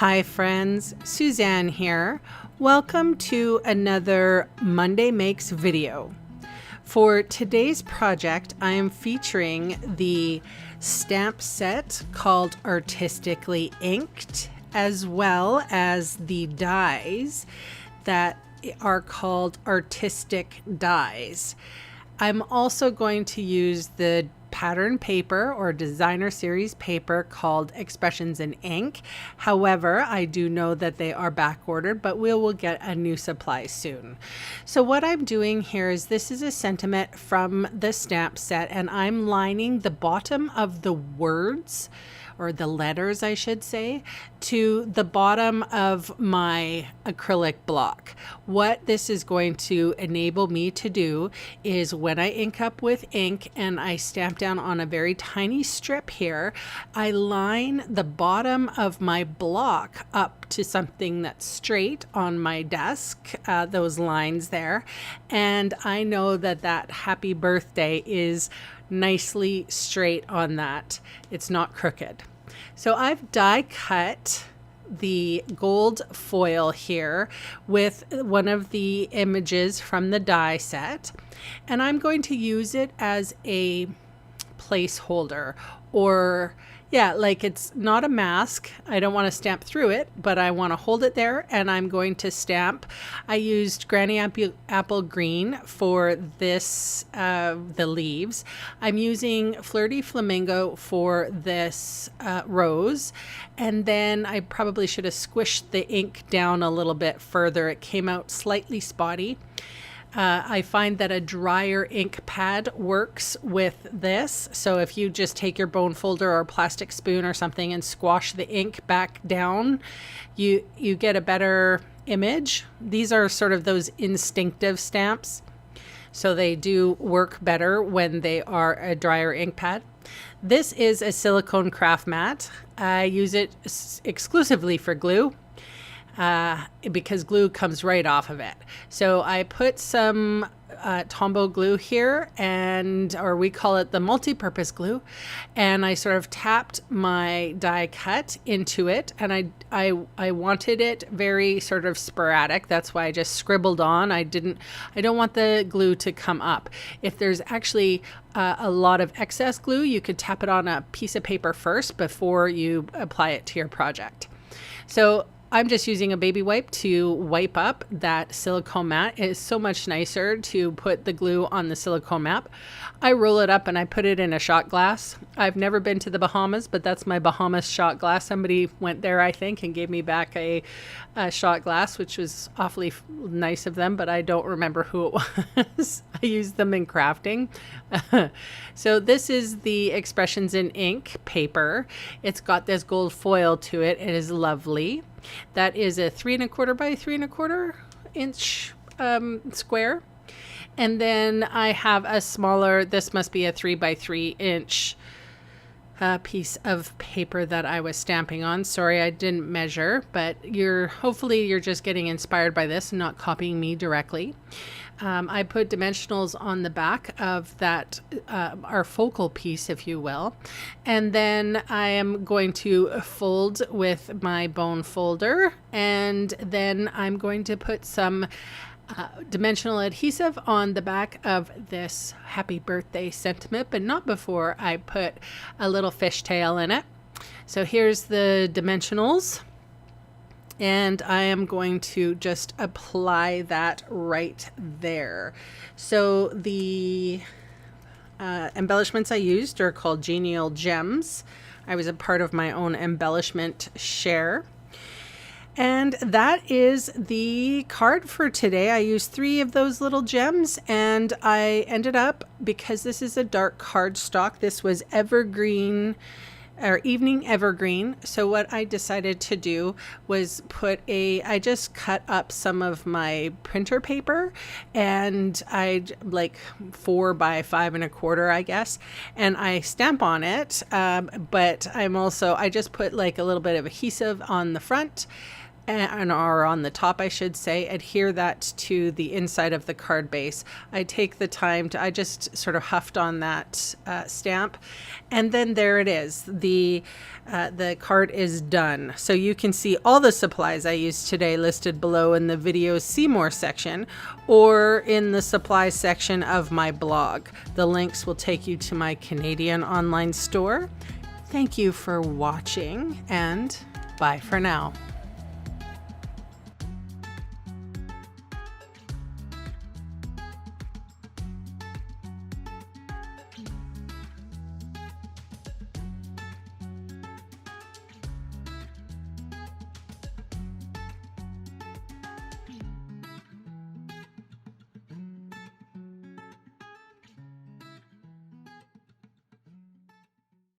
Hi friends, Suzanne here. Welcome to another Monday Makes video. For today's project, I am featuring the stamp set called Artistically Inked, as well as the dies that are called Artistic Dies. I'm also going to use the pattern paper or designer series paper called Expressions in Ink. However, I do know that they are back ordered, but we will get a new supply soon. So what I'm doing here is this is a sentiment from the stamp set, and I'm lining the bottom of the words, or the letters I should say, to the bottom of my acrylic block. What this is going to enable me to do is when I ink up with ink and I stamp down on a very tiny strip here, I line the bottom of my block up to something that's straight on my desk, those lines there, and I know that that happy birthday is nicely straight on that. It's not crooked. So I've die cut the gold foil here with one of the images from the die set, and I'm going to use it as a placeholder, or like it's not a mask. I don't want to stamp through it, but I want to hold it there, and I'm going to stamp. I used Granny Apple Green for this, the leaves. I'm using Flirty Flamingo for this rose, and then I probably should have squished the ink down a little bit further. It came out slightly spotty. I find that a drier ink pad works with this. So if you just take your bone folder or plastic spoon or something and squash the ink back down, you get a better image. These are sort of those instinctive stamps, so they do work better when they are a drier ink pad. This is a silicone craft mat. I use it exclusively for glue. Because glue comes right off of it. So I put some Tombow glue here, or we call it the multi-purpose glue, and I sort of tapped my die cut into it, and I wanted it very sort of sporadic. That's why I just scribbled on. I don't want the glue to come up. If there's actually a lot of excess glue, you could tap it on a piece of paper first before you apply it to your project. So I'm just using a baby wipe to wipe up that silicone mat. It is so much nicer to put the glue on the silicone mat. I roll it up and I put it in a shot glass. I've never been to the Bahamas, but that's my Bahamas shot glass. Somebody went there, I think, and gave me back a shot glass, which was awfully nice of them, but I don't remember who it was. I used them in crafting. So this is the Expressions in Ink paper. It's got this gold foil to it. It is lovely. That is a 3 1/4 by 3 1/4 inch square. And then I have a smaller, this must be a 3 by 3 inch piece of paper that I was stamping on. Sorry, I didn't measure, but hopefully you're just getting inspired by this and not copying me directly. I put dimensionals on the back of that, our focal piece, if you will. And then I am going to fold with my bone folder, and then I'm going to put some dimensional adhesive on the back of this happy birthday sentiment, but not before I put a little fishtail in it. So here's the dimensionals, and I am going to just apply that right there. So the embellishments I used are called Genial Gems. I was a part of my own embellishment share. And that is the card for today. I used 3 of those little gems, and I ended up, because this is a dark cardstock, this was evergreen, or evening evergreen. So what I decided to do was I just cut up some of my printer paper, and I like 4 by 5 1/4, I guess, and I stamp on it. But I just put like a little bit of adhesive on the front, or on the top, I should say, adhere that to the inside of the card base. I take the time to, I just sort of huffed on that stamp, and then there it is. The card is done. So you can see all the supplies I used today listed below in the video See More section or in the supplies section of my blog. The links will take you to my Canadian online store. Thank you for watching, and bye for now.